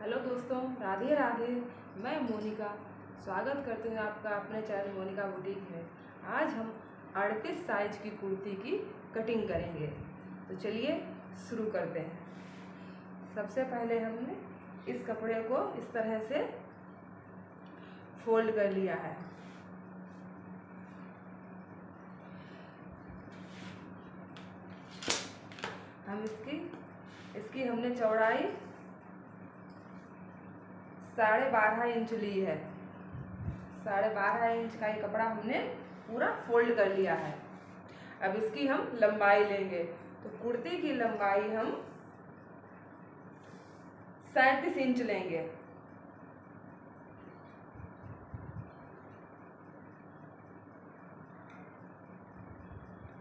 Hello दोस्तों, राधे राधे। मैं मोनिका स्वागत करती हूँ आपका अपने चैनल मोनिका बुटीक में। आज हम 38 साइज की कुर्ती की कटिंग करेंगे, तो चलिए शुरू करते हैं। सबसे पहले हमने इस कपड़े को इस तरह से फोल्ड कर लिया है। हम इसकी हमने चौड़ाई 12.5 इंच ली है। 12.5 इंच का ये कपड़ा हमने पूरा फोल्ड कर लिया है। अब इसकी हम लंबाई लेंगे, तो कुर्ती की लंबाई हम 37 इंच लेंगे।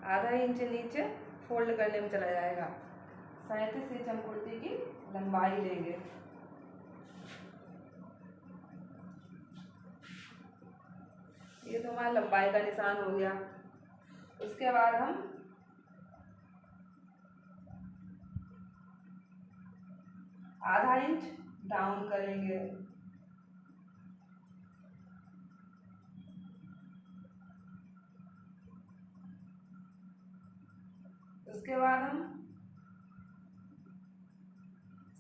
आधा इंच नीचे फोल्ड करने में चला जाएगा। 37 इंच हम कुर्ती की लंबाई लेंगे। ये तो हमारा लंबाई का निशान हो गया। उसके बाद हम आधा इंच डाउन करेंगे। उसके बाद हम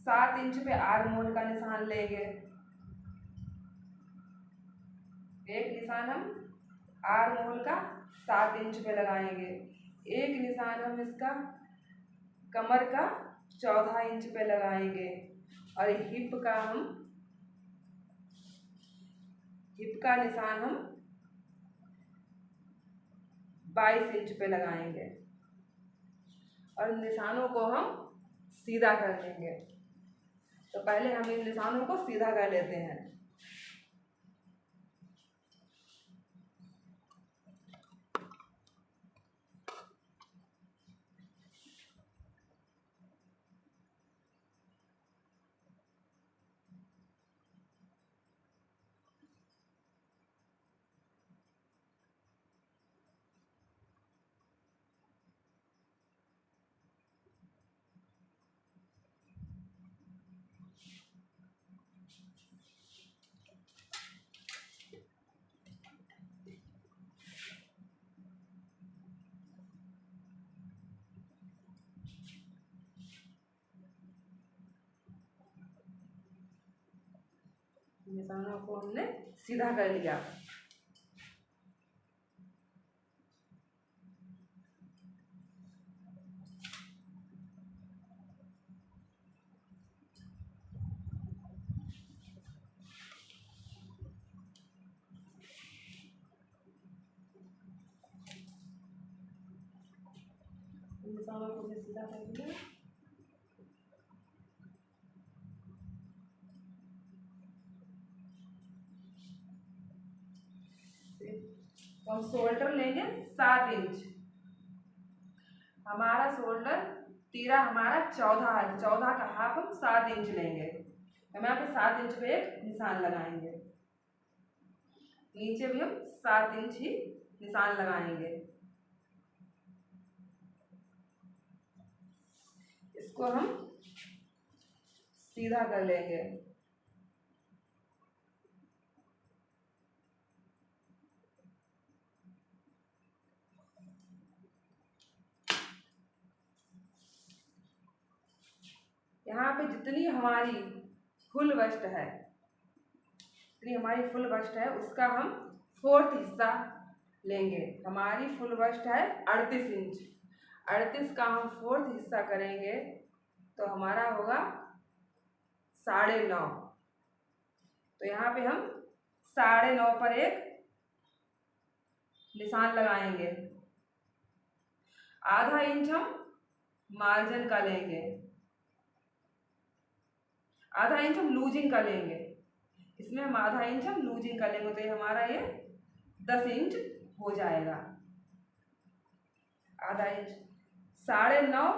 7 इंच पे आर्म होल का निशान लेंगे। एक निशान हम आर्म होल का 7 इंच पे लगाएंगे। एक निशान हम इसका कमर का 14 इंच पे लगाएंगे और हिप का निशान हम 22 इंच पे लगाएंगे और निशानों को हम सीधा कर लेंगे। तो पहले हम इन निशानों को सीधा कर लेते हैं। निशानों को हमने सीधा कर लिया। निशानों को भी सीधा कर लिया। तो हम शोल्डर लेंगे 7 इंच। हमारा शोल्डर तीरा हमारा 14 है। 14 का हाफ हम 7 इंच लेंगे। हम यहाँ पे 7 इंच पे एक निशान लगाएंगे। नीचे भी हम 7 इंच ही निशान लगाएंगे। इसको हम सीधा कर लेंगे। यहाँ पे जितनी हमारी फुल बस्ट है उसका हम 4th हिस्सा लेंगे। हमारी फुल बस्ट है 38 इंच। 38 का हम 4th हिस्सा करेंगे तो हमारा होगा 9.5। तो यहाँ पे हम 9.5 पर एक निशान लगाएंगे। आधा इंच हम मार्जिन का लेंगे। आधा इंच हम लूजिंग का लेंगे। इसमें हम आधा इंच हम लूजिंग का लेंगे, तो हमारा ये 10 इंच हो जाएगा। आधा इंच 9.5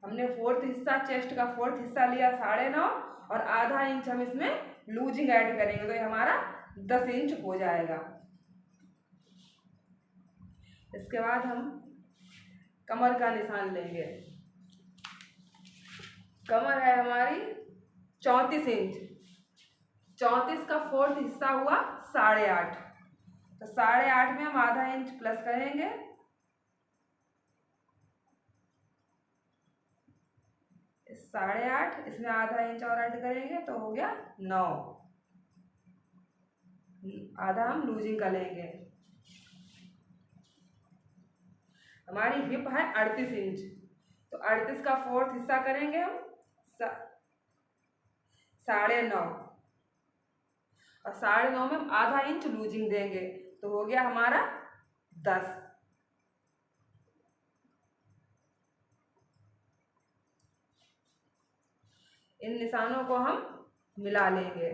हमने 4th हिस्सा, चेस्ट का 4th हिस्सा लिया 9.5 और आधा इंच हम इसमें लूजिंग ऐड करेंगे, तो ये हमारा 10 इंच हो जाएगा। इसके बाद हम कमर का निशान लेंगे। कमर है हमारी 34 इंच। 34 का 4th हिस्सा हुआ 8.5। तो 8.5 में हम आधा इंच प्लस करेंगे। इस 8.5 इसमें आधा इंच और ऐड करेंगे तो हो गया 9। आधा हम लूजिंग का लेंगे। हमारी हिप है 38 इंच। तो 38 का 4th हिस्सा करेंगे हम 9.5। और 9.5 में हम आधा इंच लूजिंग देंगे तो हो गया हमारा 10। इन निशानों को हम मिला लेंगे।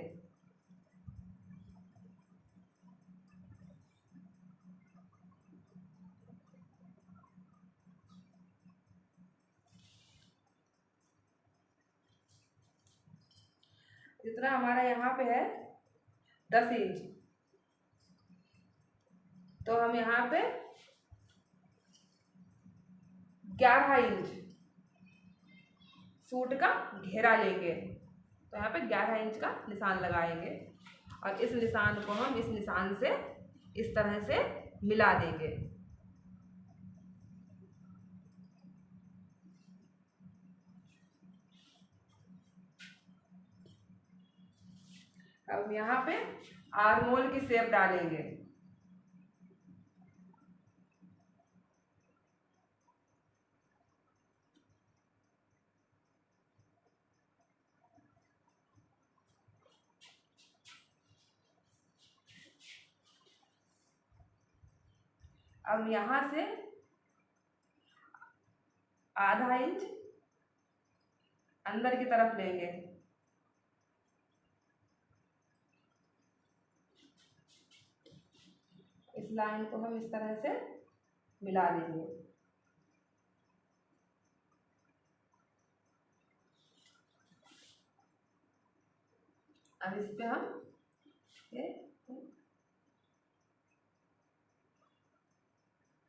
जितना हमारा यहाँ पे है 10 इंच, तो हम यहाँ पे 11 इंच सूट का घेरा लेंगे। तो यहाँ पे 11 इंच का निशान लगाएंगे और इस निशान को हम इस निशान से इस तरह से मिला देंगे। अब यहाँ पे आर्मोल की शेप डालेंगे। अब यहाँ से आधा इंच अंदर की तरफ लेंगे। इस लाइन को हम इस तरह से मिला देंगे। अब इस पे हम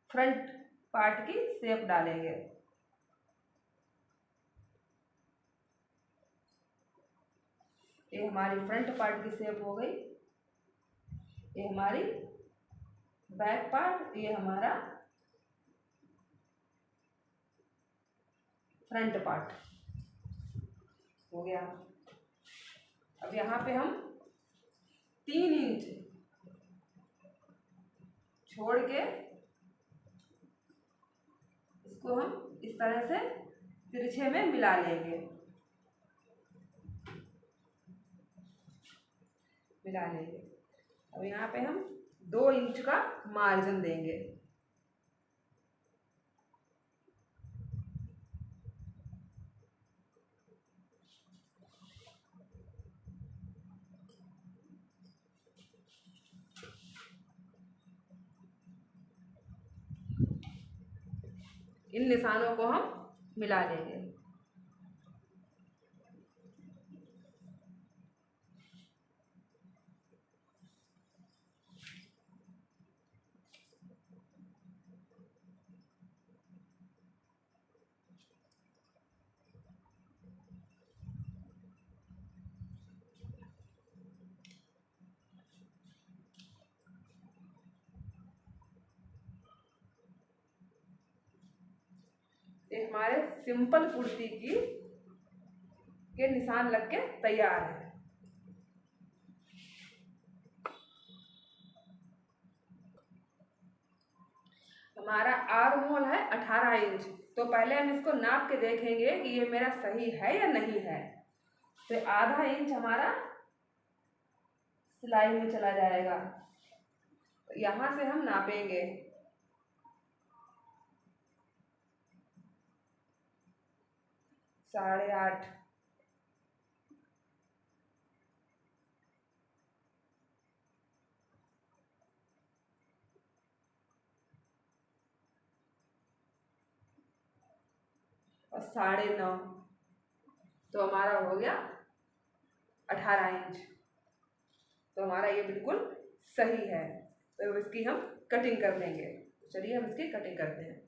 फ्रंट पार्ट की शेप डालेंगे। ये हमारी फ्रंट पार्ट की शेप हो गई। ये हमारी बैक पार्ट, ये हमारा फ्रंट पार्ट हो गया। अब यहाँ पे हम 3 इंच छोड़ के इसको हम इस तरह से तिरछे में मिला लेंगे। अब यहाँ पे हम 2 इंच का मार्जिन देंगे। इन निशानों को हम मिला लेंगे। ये हमारे सिंपल कुर्ती की के निशान लग के तैयार है। हमारा आर्म होल है 18 इंच। तो पहले हम इसको नाप के देखेंगे कि ये मेरा सही है या नहीं है। तो आधा इंच हमारा सिलाई में चला जाएगा। तो यहाँ से हम नापेंगे। साढ़े 8। और 9.5। तो हमारा हो गया 18 इंच। तो हमारा ये बिल्कुल सही है। तो इसकी हम कटिंग कर लेंगे। चलिए हम इसकी कटिंग करते हैं।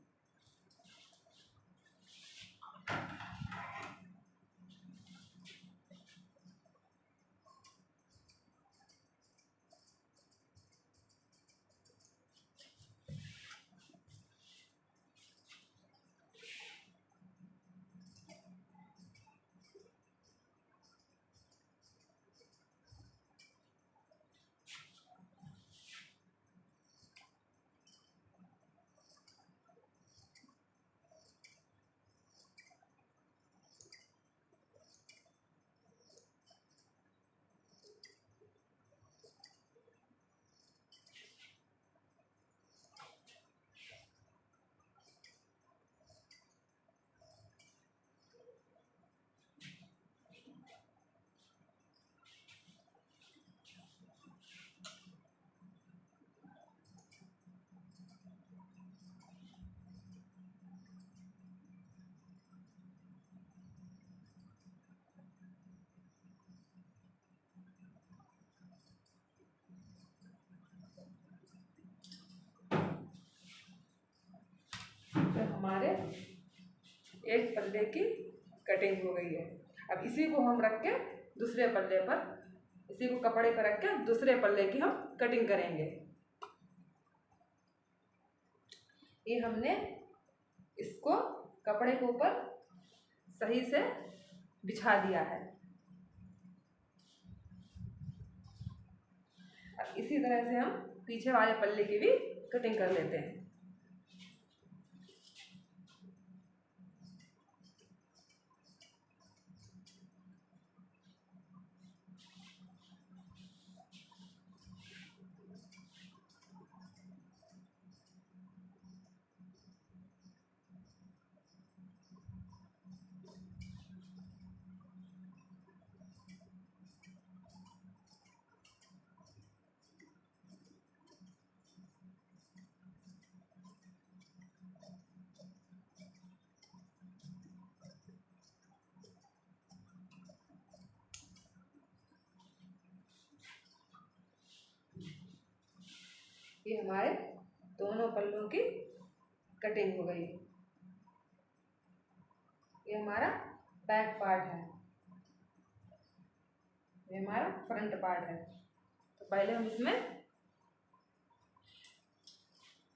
हमारे एक पल्ले की कटिंग हो गई है। अब इसी को हम रख के दूसरे पल्ले पर, इसी को कपड़े पर रख के दूसरे पल्ले की हम कटिंग करेंगे। ये हमने इसको कपड़े के ऊपर सही से बिछा दिया है। अब इसी तरह से हम पीछे वाले पल्ले की भी कटिंग कर लेते हैं। ये हमारे दोनों पल्लों की कटिंग हो गई। ये हमारा बैक पार्ट है, ये हमारा फ्रंट पार्ट है। तो पहले हम इसमें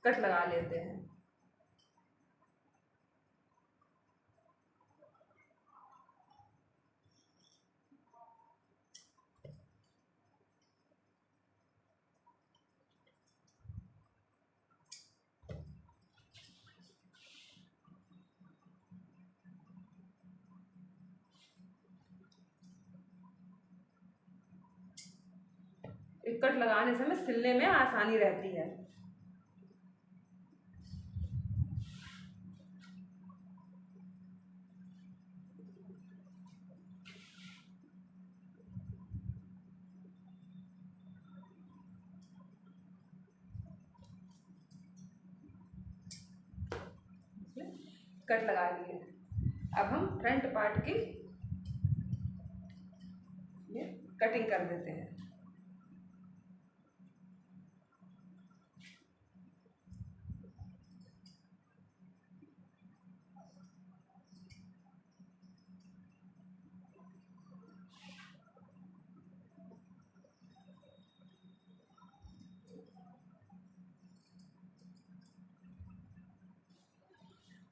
कट लगा लेते हैं। एक कट लगाने से हमें सिलने में आसानी रहती है। कट लगा लिए। अब हम फ्रंट पार्ट की ये कटिंग कर देते हैं।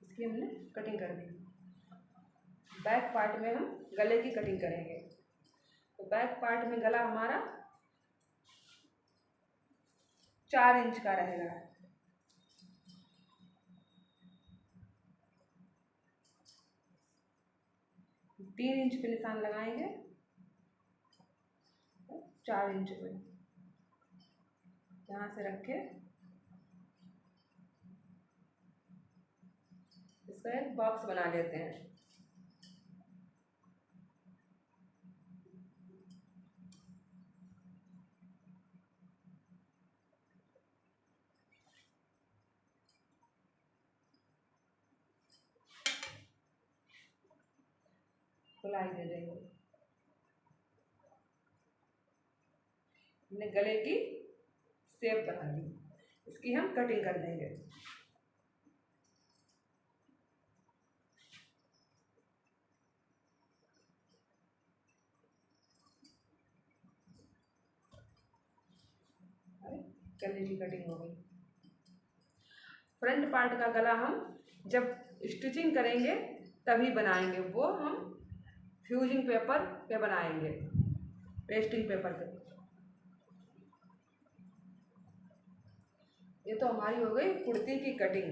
इसकी हमने कटिंग कर दी। बैक पार्ट में हम गले की कटिंग करेंगे। तो बैक पार्ट में गला हमारा 4 इंच का रहेगा। तीन इंच पे निशान लगाएंगे, 4 इंच पे यहाँ से रख के इसका एक बॉक्स बना लेते हैं। खुलाई दे देंगे। हमने गले की शेप बना ली, इसकी हम कटिंग कर देंगे। गले की कटिंग हो गई। फ्रंट पार्ट का गला हम जब स्टिचिंग करेंगे तभी बनाएंगे, वो हम फ्यूजिंग पेपर पे बनाएंगे, पेस्टिंग पेपर पे। ये तो हमारी हो गई कुर्ती की कटिंग।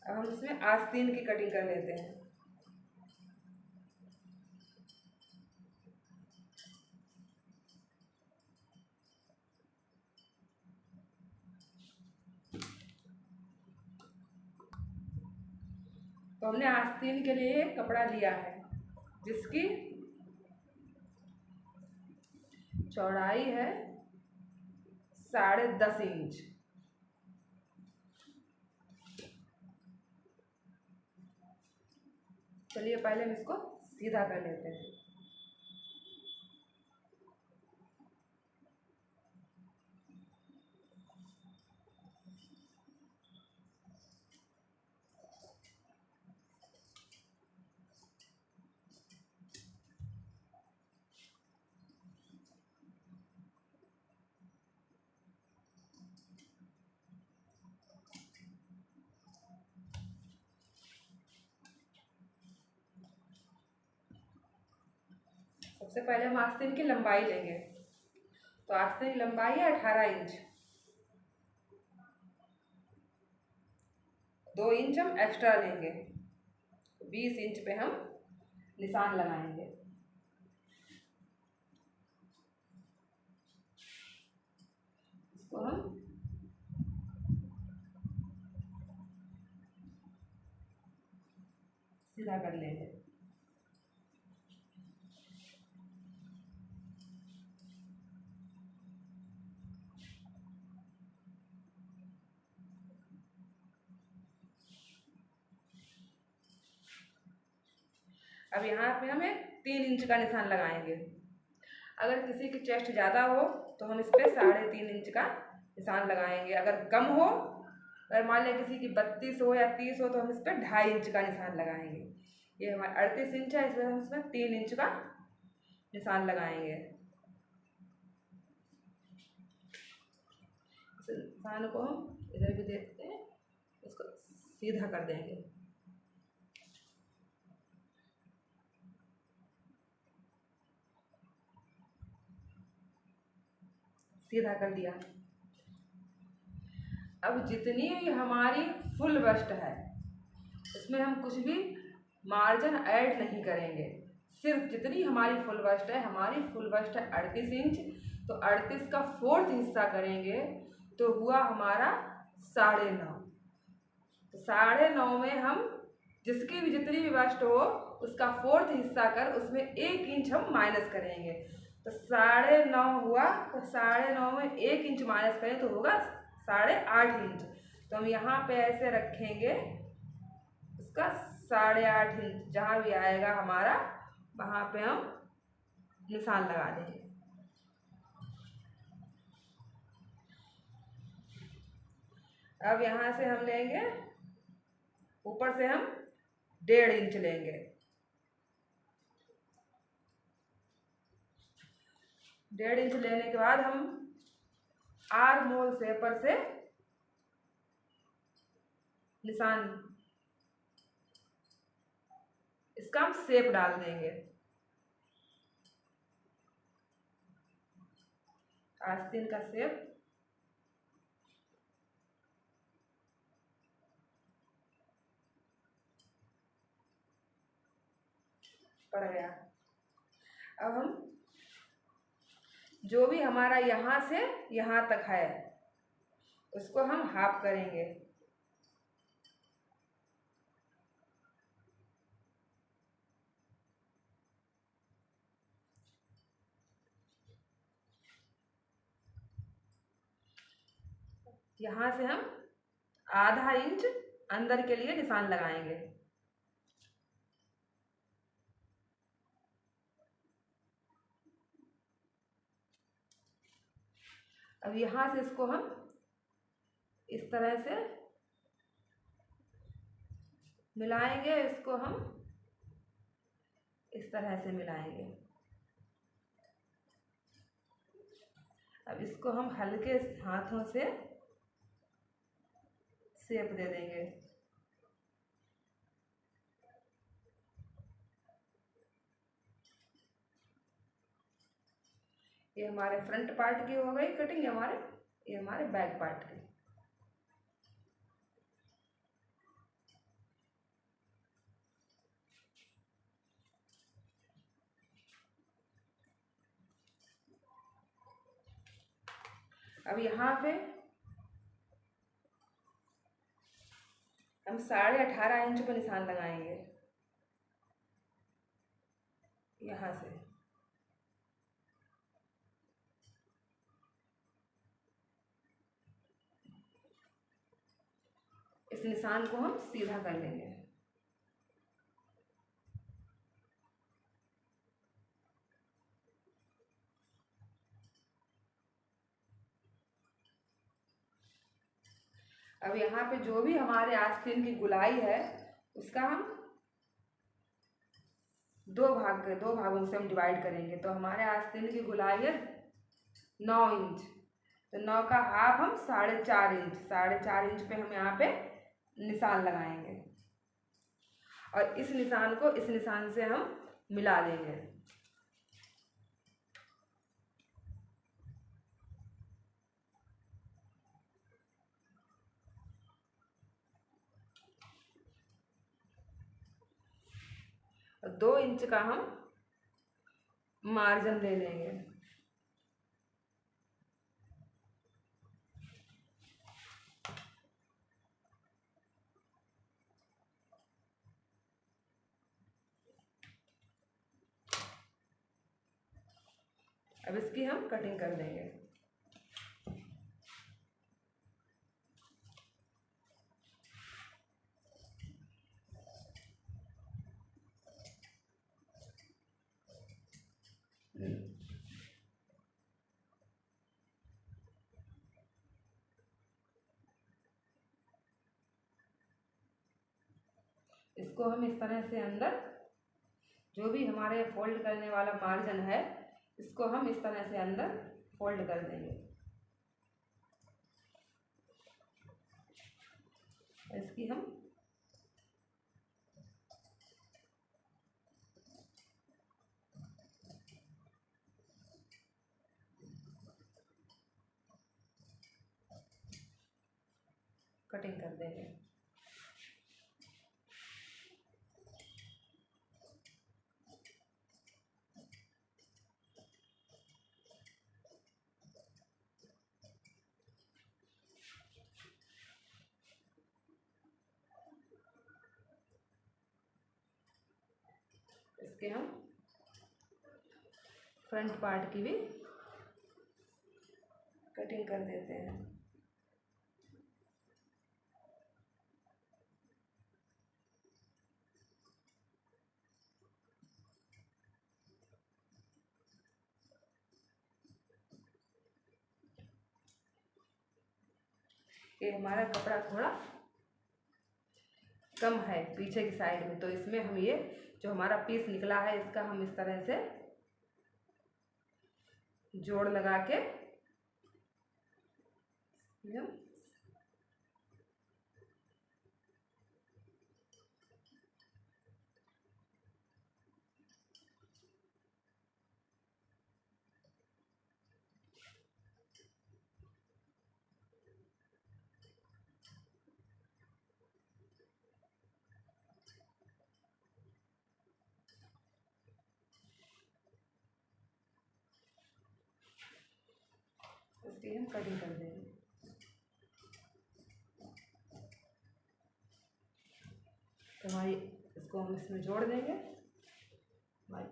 अब हम इसमें आस्तीन की कटिंग कर लेते हैं। तो हमने आस्तीन के लिए कपड़ा लिया है जिसकी चौड़ाई है 10.5 इंच। चलिए पहले हम इसको सीधा कर लेते हैं। सबसे पहले हम आस्तीन की लंबाई लेंगे। तो आस्तीन की लंबाई है 18 इंच। 2 इंच हम एक्स्ट्रा लेंगे, 20 इंच पे हम निशान लगाएंगे। इसको हम सीधा कर लेंगे। अब यहाँ पे हमें 3 इंच का निशान लगाएंगे। अगर किसी की चेस्ट ज़्यादा हो तो हम इस पर 3.5 इंच का निशान लगाएंगे। अगर कम हो, अगर मान लिया किसी की 32 हो या 30 हो, तो हम इस पर 2.5 इंच का निशान लगाएंगे। ये हमारा 38 इंच है, इसमें हम इसमें 3 इंच का निशान लगाएंगे। इस निशान को हम इधर भी देखते हैं, इसको सीधा कर देंगे। सीधा कर दिया। अब जितनी हमारी फुल बस्ट है, इसमें हम कुछ भी मार्जिन ऐड नहीं करेंगे। सिर्फ जितनी हमारी फुल बस्ट है, हमारी फुल बस्ट है 38 इंच, तो 38 का 4th हिस्सा करेंगे तो हुआ हमारा 9.5। तो 9.5 में हम जिसकी भी जितनी भी बस्ट हो उसका 4th हिस्सा कर उसमें 1 इंच हम माइनस करेंगे। तो 9.5 हुआ, तो 9.5 में 1 इंच माइनस करें तो होगा 8.5 इंच। तो हम यहाँ पे ऐसे रखेंगे, उसका 8.5 इंच जहाँ भी आएगा हमारा, वहाँ पे हम निशान लगा देंगे। अब यहाँ से हम लेंगे, ऊपर से हम 1.5 इंच लेंगे। 1.5 इंच लेने के बाद हम आर्महोल शेपर से निशान, इसका हम शेप डाल देंगे। आस्तीन का शेप पड़ गया। अब हम जो भी हमारा यहाँ से यहाँ तक है उसको हम हाफ करेंगे। यहाँ से हम आधा इंच अंदर के लिए निशान लगाएंगे। अब यहाँ से इसको हम इस तरह से मिलाएंगे, इसको हम इस तरह से मिलाएंगे। अब इसको हम हल्के हाथों से शेप दे देंगे। ये हमारे फ्रंट पार्ट की हो गई कटिंग, ये हमारे बैक पार्ट की। अब यहाँ पे हम 18.5 इंच पर निशान लगाएंगे। यहाँ से इस निशान को हम सीधा कर लेंगे। अब यहाँ पे जो भी हमारे आस्तीन की गुलाई है उसका हम दो भागों से हम डिवाइड करेंगे। तो हमारे आस्तीन की गुलाई है 9 इंच, तो 9 का हाफ हम 4.5 इंच, 4.5 इंच पे हम यहाँ पे निशान लगाएंगे और इस निशान को इस निशान से हम मिला देंगे। और 2 इंच का हम मार्जिन ले लेंगे। अब इसकी हम कटिंग कर देंगे। इसको हम इस तरह से अंदर जो भी हमारे फोल्ड करने वाला मार्जिन है, इसको हम इस तरह से अंदर फोल्ड कर देंगे। इसकी हम कटिंग कर देंगे। इसके हम फ्रंट पार्ट की भी कटिंग कर देते हैं। ये हमारा कपड़ा थोड़ा कम है पीछे की साइड में, तो इसमें हम ये जो हमारा पीस निकला है इसका हम इस तरह से जोड़ लगा के इसकी हम कटिंग कर देंगे। तो हमारी इसको हम इसमें जोड़ देंगे। हमारी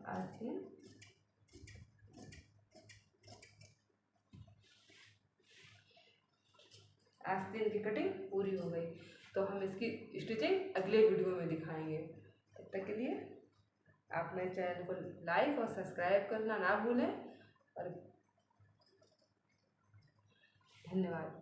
आस्तीन की कटिंग पूरी हो गई। तो हम इसकी स्टिचिंग अगले वीडियो में दिखाएंगे। तब तक के लिए आप मेरे चैनल को लाइक और सब्सक्राइब करना ना भूलें और धन्यवाद।